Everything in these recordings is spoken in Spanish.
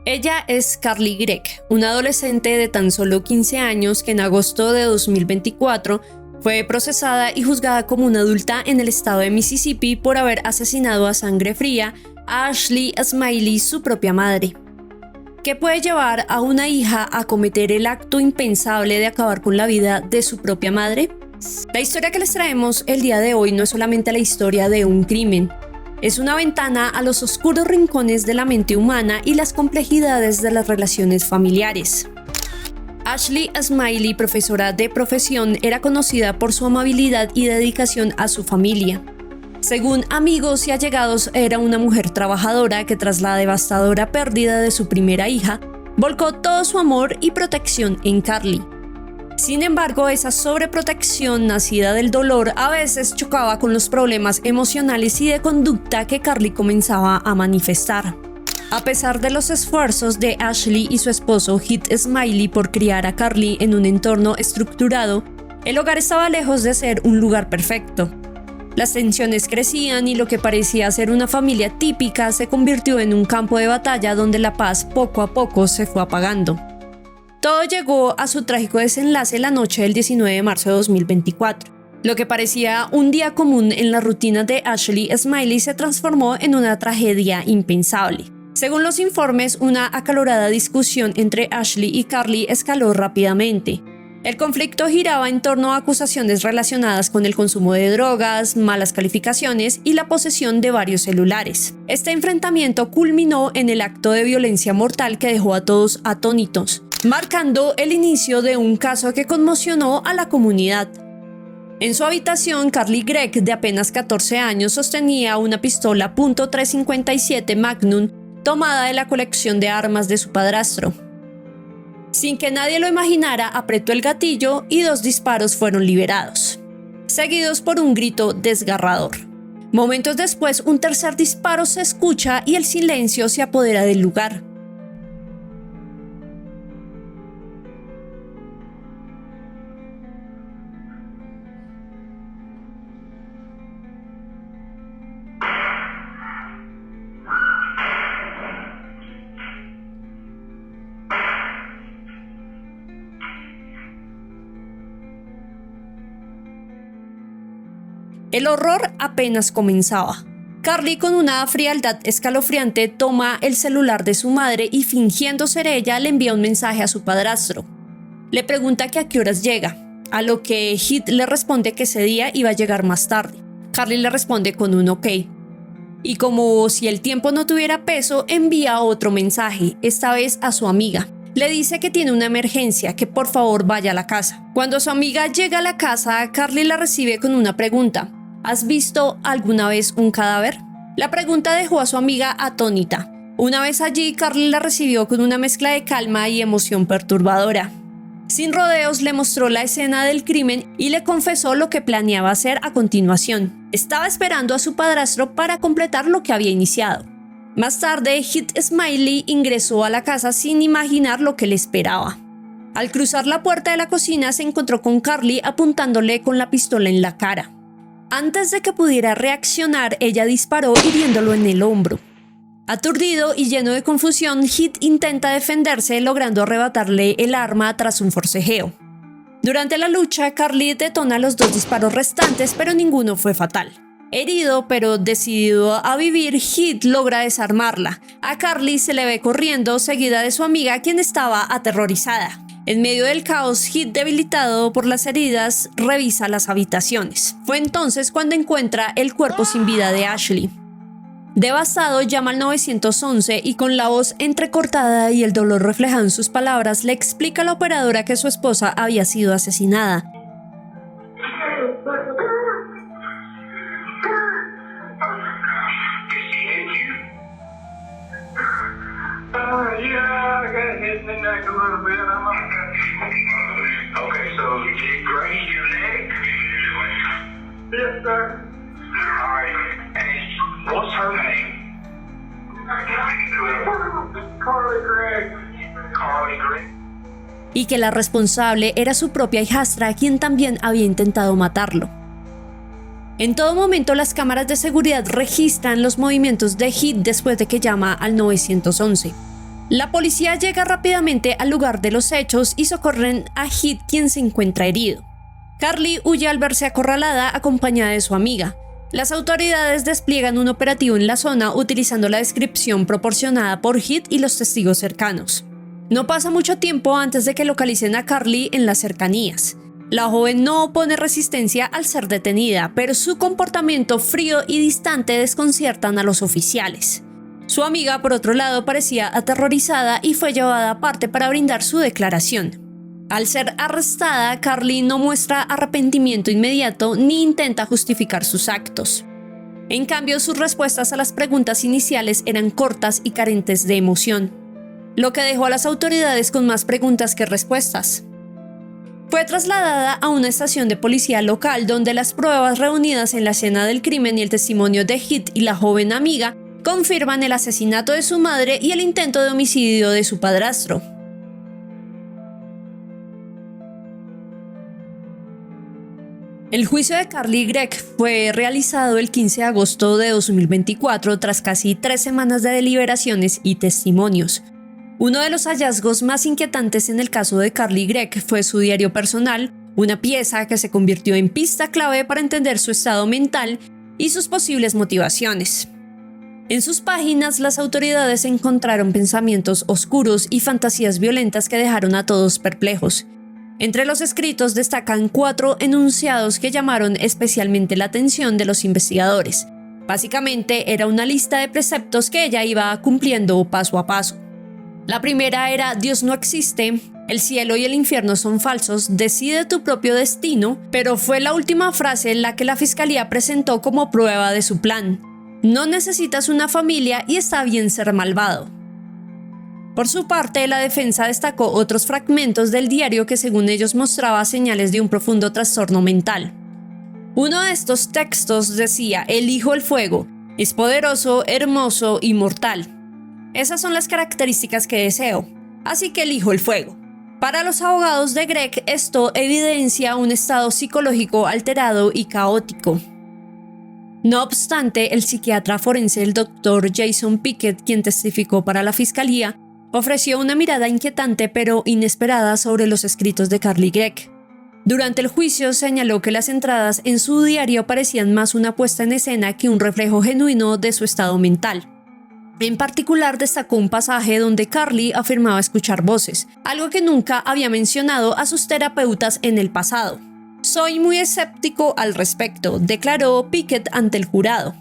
Ella es Carly Gregg, una adolescente de tan solo 15 años que en agosto de 2024 fue procesada y juzgada como una adulta en el estado de Mississippi por haber asesinado a sangre fría a Ashley Smiley, su propia madre. ¿Qué puede llevar a una hija a cometer el acto impensable de acabar con la vida de su propia madre? La historia que les traemos el día de hoy no es solamente la historia de un crimen. Es una ventana a los oscuros rincones de la mente humana y las complejidades de las relaciones familiares. Ashley Smiley, profesora de profesión, era conocida por su amabilidad y dedicación a su familia. Según amigos y allegados, era una mujer trabajadora que tras la devastadora pérdida de su primera hija, volcó todo su amor y protección en Carly. Sin embargo, esa sobreprotección nacida del dolor a veces chocaba con los problemas emocionales y de conducta que Carly comenzaba a manifestar. A pesar de los esfuerzos de Ashley y su esposo Heath Smiley por criar a Carly en un entorno estructurado, el hogar estaba lejos de ser un lugar perfecto. Las tensiones crecían y lo que parecía ser una familia típica se convirtió en un campo de batalla donde la paz poco a poco se fue apagando. Todo llegó a su trágico desenlace la noche del 19 de marzo de 2024. Lo que parecía un día común en la rutina de Ashley Smiley se transformó en una tragedia impensable. Según los informes, una acalorada discusión entre Ashley y Carly escaló rápidamente. El conflicto giraba en torno a acusaciones relacionadas con el consumo de drogas, malas calificaciones y la posesión de varios celulares. Este enfrentamiento culminó en el acto de violencia mortal que dejó a todos atónitos, marcando el inicio de un caso que conmocionó a la comunidad. En su habitación, Carly Gregg, de apenas 14 años, sostenía una pistola .357 Magnum tomada de la colección de armas de su padrastro. Sin que nadie lo imaginara, apretó el gatillo y 2 disparos fueron liberados, seguidos por un grito desgarrador. Momentos después, un tercer disparo se escucha y el silencio se apodera del lugar. El horror apenas comenzaba. Carly, con una frialdad escalofriante, toma el celular de su madre y, fingiendo ser ella, le envía un mensaje a su padrastro. Le pregunta que a qué horas llega, a lo que Heath le responde que ese día iba a llegar más tarde. Carly le responde con un ok. Y como si el tiempo no tuviera peso, envía otro mensaje, esta vez a su amiga. Le dice que tiene una emergencia, que por favor vaya a la casa. Cuando su amiga llega a la casa, Carly la recibe con una pregunta. ¿Has visto alguna vez un cadáver? La pregunta dejó a su amiga atónita. Una vez allí, Carly la recibió con una mezcla de calma y emoción perturbadora. Sin rodeos, le mostró la escena del crimen y le confesó lo que planeaba hacer a continuación. Estaba esperando a su padrastro para completar lo que había iniciado. Más tarde, Heath Smiley ingresó a la casa sin imaginar lo que le esperaba. Al cruzar la puerta de la cocina, se encontró con Carly apuntándole con la pistola en la cara. Antes de que pudiera reaccionar, ella disparó hiriéndolo en el hombro. Aturdido y lleno de confusión, Heath intenta defenderse, logrando arrebatarle el arma tras un forcejeo. Durante la lucha, Carly detona los 2 disparos restantes, pero ninguno fue fatal. Herido pero decidido a vivir, Heath logra desarmarla. A Carly se le ve corriendo, seguida de su amiga, quien estaba aterrorizada. En medio del caos, Heath, debilitado por las heridas, revisa las habitaciones. Fue entonces cuando encuentra el cuerpo sin vida de Ashley. Devastado, llama al 911 y, con la voz entrecortada y el dolor reflejado en sus palabras, le explica a la operadora que su esposa había sido asesinada. Yeah, I got hit in the neck a little bit. Okay, so did it graze your neck? Yes, sir. All right. And what's her name? Carly Gregg. Carly Gregg. Y que la responsable era su propia hijastra, quien también había intentado matarlo. En todo momento, las cámaras de seguridad registran los movimientos de Heath después de que llama al 911. La policía llega rápidamente al lugar de los hechos y socorren a Heath, quien se encuentra herido. Carly huye al verse acorralada acompañada de su amiga. Las autoridades despliegan un operativo en la zona utilizando la descripción proporcionada por Heath y los testigos cercanos. No pasa mucho tiempo antes de que localicen a Carly en las cercanías. La joven no opone resistencia al ser detenida, pero su comportamiento frío y distante desconciertan a los oficiales. Su amiga, por otro lado, parecía aterrorizada y fue llevada aparte para brindar su declaración. Al ser arrestada, Carly no muestra arrepentimiento inmediato ni intenta justificar sus actos. En cambio, sus respuestas a las preguntas iniciales eran cortas y carentes de emoción, lo que dejó a las autoridades con más preguntas que respuestas. Fue trasladada a una estación de policía local donde las pruebas reunidas en la escena del crimen y el testimonio de Heath y la joven amiga confirman el asesinato de su madre y el intento de homicidio de su padrastro. El juicio de Carly Gregg fue realizado el 15 de agosto de 2024 tras casi 3 semanas de deliberaciones y testimonios. Uno de los hallazgos más inquietantes en el caso de Carly Gregg fue su diario personal, una pieza que se convirtió en pista clave para entender su estado mental y sus posibles motivaciones. En sus páginas, las autoridades encontraron pensamientos oscuros y fantasías violentas que dejaron a todos perplejos. Entre los escritos destacan 4 enunciados que llamaron especialmente la atención de los investigadores. Básicamente era una lista de preceptos que ella iba cumpliendo paso a paso. La primera era: Dios no existe, el cielo y el infierno son falsos, decide tu propio destino, pero fue la última frase la que la fiscalía presentó como prueba de su plan. No necesitas una familia y está bien ser malvado. Por su parte, la defensa destacó otros fragmentos del diario que según ellos mostraba señales de un profundo trastorno mental. Uno de estos textos decía: elijo el fuego, es poderoso, hermoso y mortal. Esas son las características que deseo, así que elijo el fuego. Para los abogados de Gregg, esto evidencia un estado psicológico alterado y caótico. No obstante, el psiquiatra forense, el Dr. Jason Pickett, quien testificó para la fiscalía, ofreció una mirada inquietante pero inesperada sobre los escritos de Carly Gregg. Durante el juicio señaló que las entradas en su diario parecían más una puesta en escena que un reflejo genuino de su estado mental. En particular, destacó un pasaje donde Carly afirmaba escuchar voces, algo que nunca había mencionado a sus terapeutas en el pasado. Soy muy escéptico al respecto, declaró Pickett ante el jurado.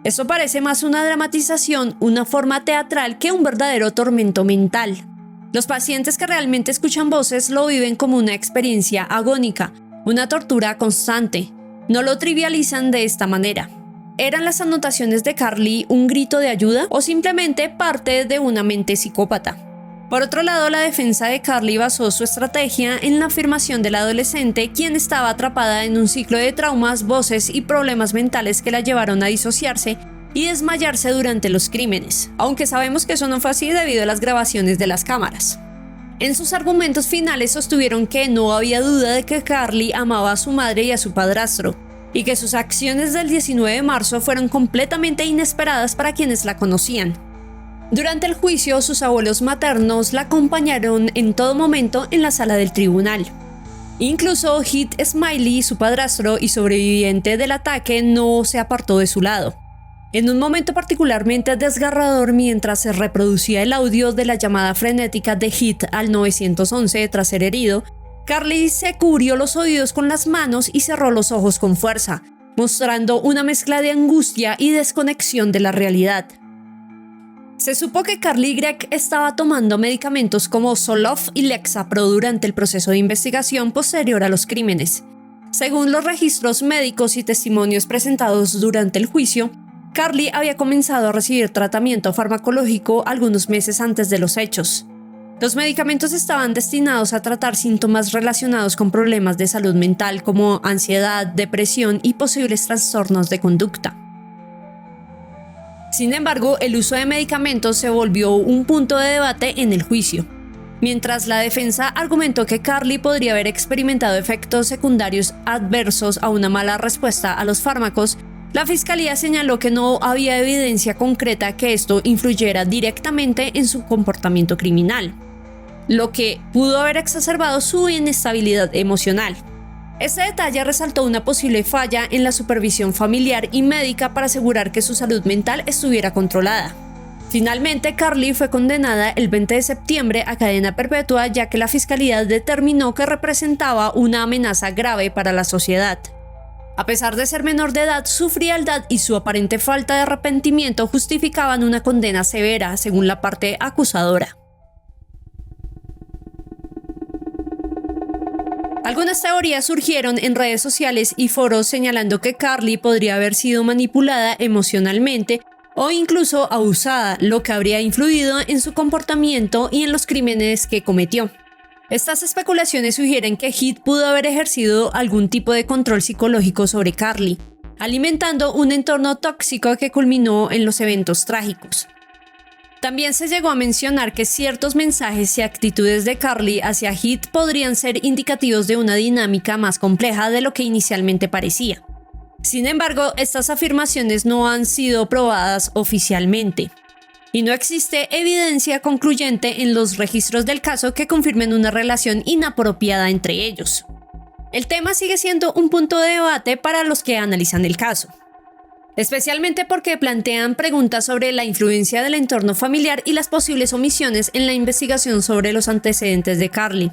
Esto parece más una dramatización, una forma teatral que un verdadero tormento mental. Los pacientes que realmente escuchan voces lo viven como una experiencia agónica, una tortura constante. No lo trivializan de esta manera. ¿Eran las anotaciones de Carly un grito de ayuda o simplemente parte de una mente psicópata? Por otro lado, la defensa de Carly basó su estrategia en la afirmación de la adolescente, quien estaba atrapada en un ciclo de traumas, voces y problemas mentales que la llevaron a disociarse y desmayarse durante los crímenes, aunque sabemos que eso no fue así debido a las grabaciones de las cámaras. En sus argumentos finales sostuvieron que no había duda de que Carly amaba a su madre y a su padrastro, y que sus acciones del 19 de marzo fueron completamente inesperadas para quienes la conocían. Durante el juicio, sus abuelos maternos la acompañaron en todo momento en la sala del tribunal. Incluso Heath Smiley, su padrastro y sobreviviente del ataque, no se apartó de su lado. En un momento particularmente desgarrador, mientras se reproducía el audio de la llamada frenética de Heath al 911 tras ser herido, Carly se cubrió los oídos con las manos y cerró los ojos con fuerza, mostrando una mezcla de angustia y desconexión de la realidad. Se supo que Carly Gregg estaba tomando medicamentos como Zoloft y Lexapro durante el proceso de investigación posterior a los crímenes. Según los registros médicos y testimonios presentados durante el juicio, Carly había comenzado a recibir tratamiento farmacológico algunos meses antes de los hechos. Los medicamentos estaban destinados a tratar síntomas relacionados con problemas de salud mental como ansiedad, depresión y posibles trastornos de conducta. Sin embargo, el uso de medicamentos se volvió un punto de debate en el juicio. Mientras la defensa argumentó que Carly podría haber experimentado efectos secundarios adversos a una mala respuesta a los fármacos, La fiscalía señaló que no había evidencia concreta que esto influyera directamente en su comportamiento criminal, lo que pudo haber exacerbado su inestabilidad emocional. Este detalle resaltó una posible falla en la supervisión familiar y médica para asegurar que su salud mental estuviera controlada. Finalmente, Carly fue condenada el 20 de septiembre a cadena perpetua, ya que la fiscalía determinó que representaba una amenaza grave para la sociedad. A pesar de ser menor de edad, su frialdad y su aparente falta de arrepentimiento justificaban una condena severa, según la parte acusadora. Algunas teorías surgieron en redes sociales y foros señalando que Carly podría haber sido manipulada emocionalmente o incluso abusada, lo que habría influido en su comportamiento y en los crímenes que cometió. Estas especulaciones sugieren que Heath pudo haber ejercido algún tipo de control psicológico sobre Carly, alimentando un entorno tóxico que culminó en los eventos trágicos. También se llegó a mencionar que ciertos mensajes y actitudes de Carly hacia Heath podrían ser indicativos de una dinámica más compleja de lo que inicialmente parecía. Sin embargo, estas afirmaciones no han sido probadas oficialmente, y no existe evidencia concluyente en los registros del caso que confirmen una relación inapropiada entre ellos. El tema sigue siendo un punto de debate para los que analizan el caso, especialmente porque plantean preguntas sobre la influencia del entorno familiar y las posibles omisiones en la investigación sobre los antecedentes de Carly.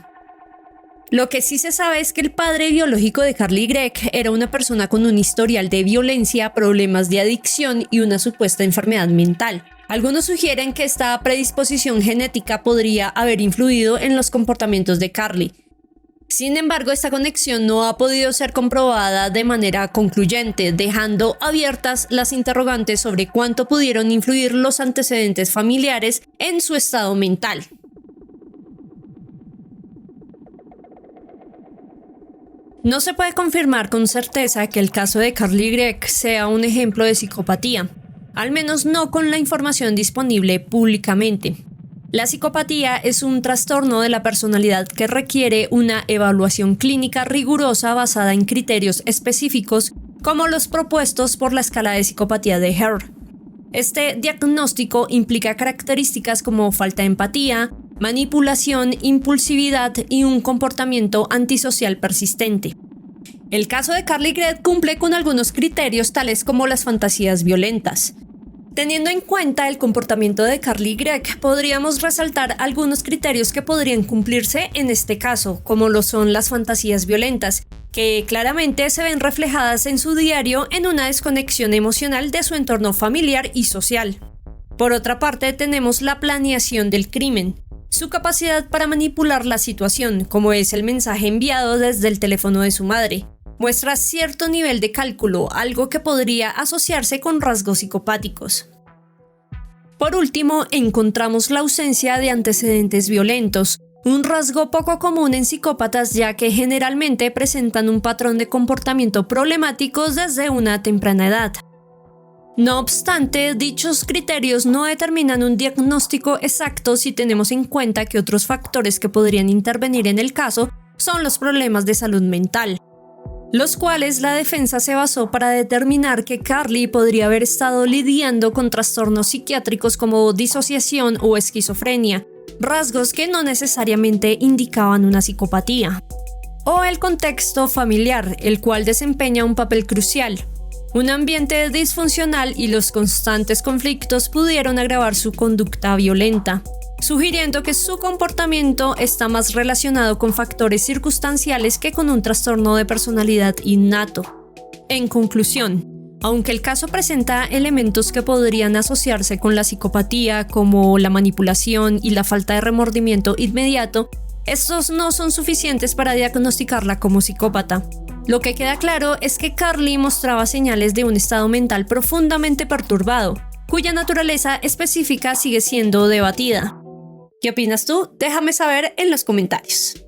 Lo que sí se sabe es que el padre biológico de Carly Gregg era una persona con un historial de violencia, problemas de adicción y una supuesta enfermedad mental. Algunos sugieren que esta predisposición genética podría haber influido en los comportamientos de Carly. Sin embargo, esta conexión no ha podido ser comprobada de manera concluyente, dejando abiertas las interrogantes sobre cuánto pudieron influir los antecedentes familiares en su estado mental. No se puede confirmar con certeza que el caso de Carly Gregg sea un ejemplo de psicopatía, al menos no con la información disponible públicamente. La psicopatía es un trastorno de la personalidad que requiere una evaluación clínica rigurosa basada en criterios específicos como los propuestos por la escala de psicopatía de Hare. Este diagnóstico implica características como falta de empatía, manipulación, impulsividad y un comportamiento antisocial persistente. El caso de Carly Gregg cumple con algunos criterios tales como las fantasías violentas. Teniendo en cuenta el comportamiento de Carly Gregg, podríamos resaltar algunos criterios que podrían cumplirse en este caso, como lo son las fantasías violentas, que claramente se ven reflejadas en su diario en una desconexión emocional de su entorno familiar y social. Por otra parte, tenemos la planeación del crimen, su capacidad para manipular la situación, como es el mensaje enviado desde el teléfono de su madre. Muestra cierto nivel de cálculo, algo que podría asociarse con rasgos psicopáticos. Por último, encontramos la ausencia de antecedentes violentos, un rasgo poco común en psicópatas ya que generalmente presentan un patrón de comportamiento problemático desde una temprana edad. No obstante, dichos criterios no determinan un diagnóstico exacto si tenemos en cuenta que otros factores que podrían intervenir en el caso son los problemas de salud mental, los cuales la defensa se basó para determinar que Carly podría haber estado lidiando con trastornos psiquiátricos como disociación o esquizofrenia, rasgos que no necesariamente indicaban una psicopatía. O el contexto familiar, el cual desempeña un papel crucial. Un ambiente disfuncional y los constantes conflictos pudieron agravar su conducta violenta, sugiriendo que su comportamiento está más relacionado con factores circunstanciales que con un trastorno de personalidad innato. En conclusión, aunque el caso presenta elementos que podrían asociarse con la psicopatía, como la manipulación y la falta de remordimiento inmediato, estos no son suficientes para diagnosticarla como psicópata. Lo que queda claro es que Carly mostraba señales de un estado mental profundamente perturbado, cuya naturaleza específica sigue siendo debatida. ¿Qué opinas tú? Déjame saber en los comentarios.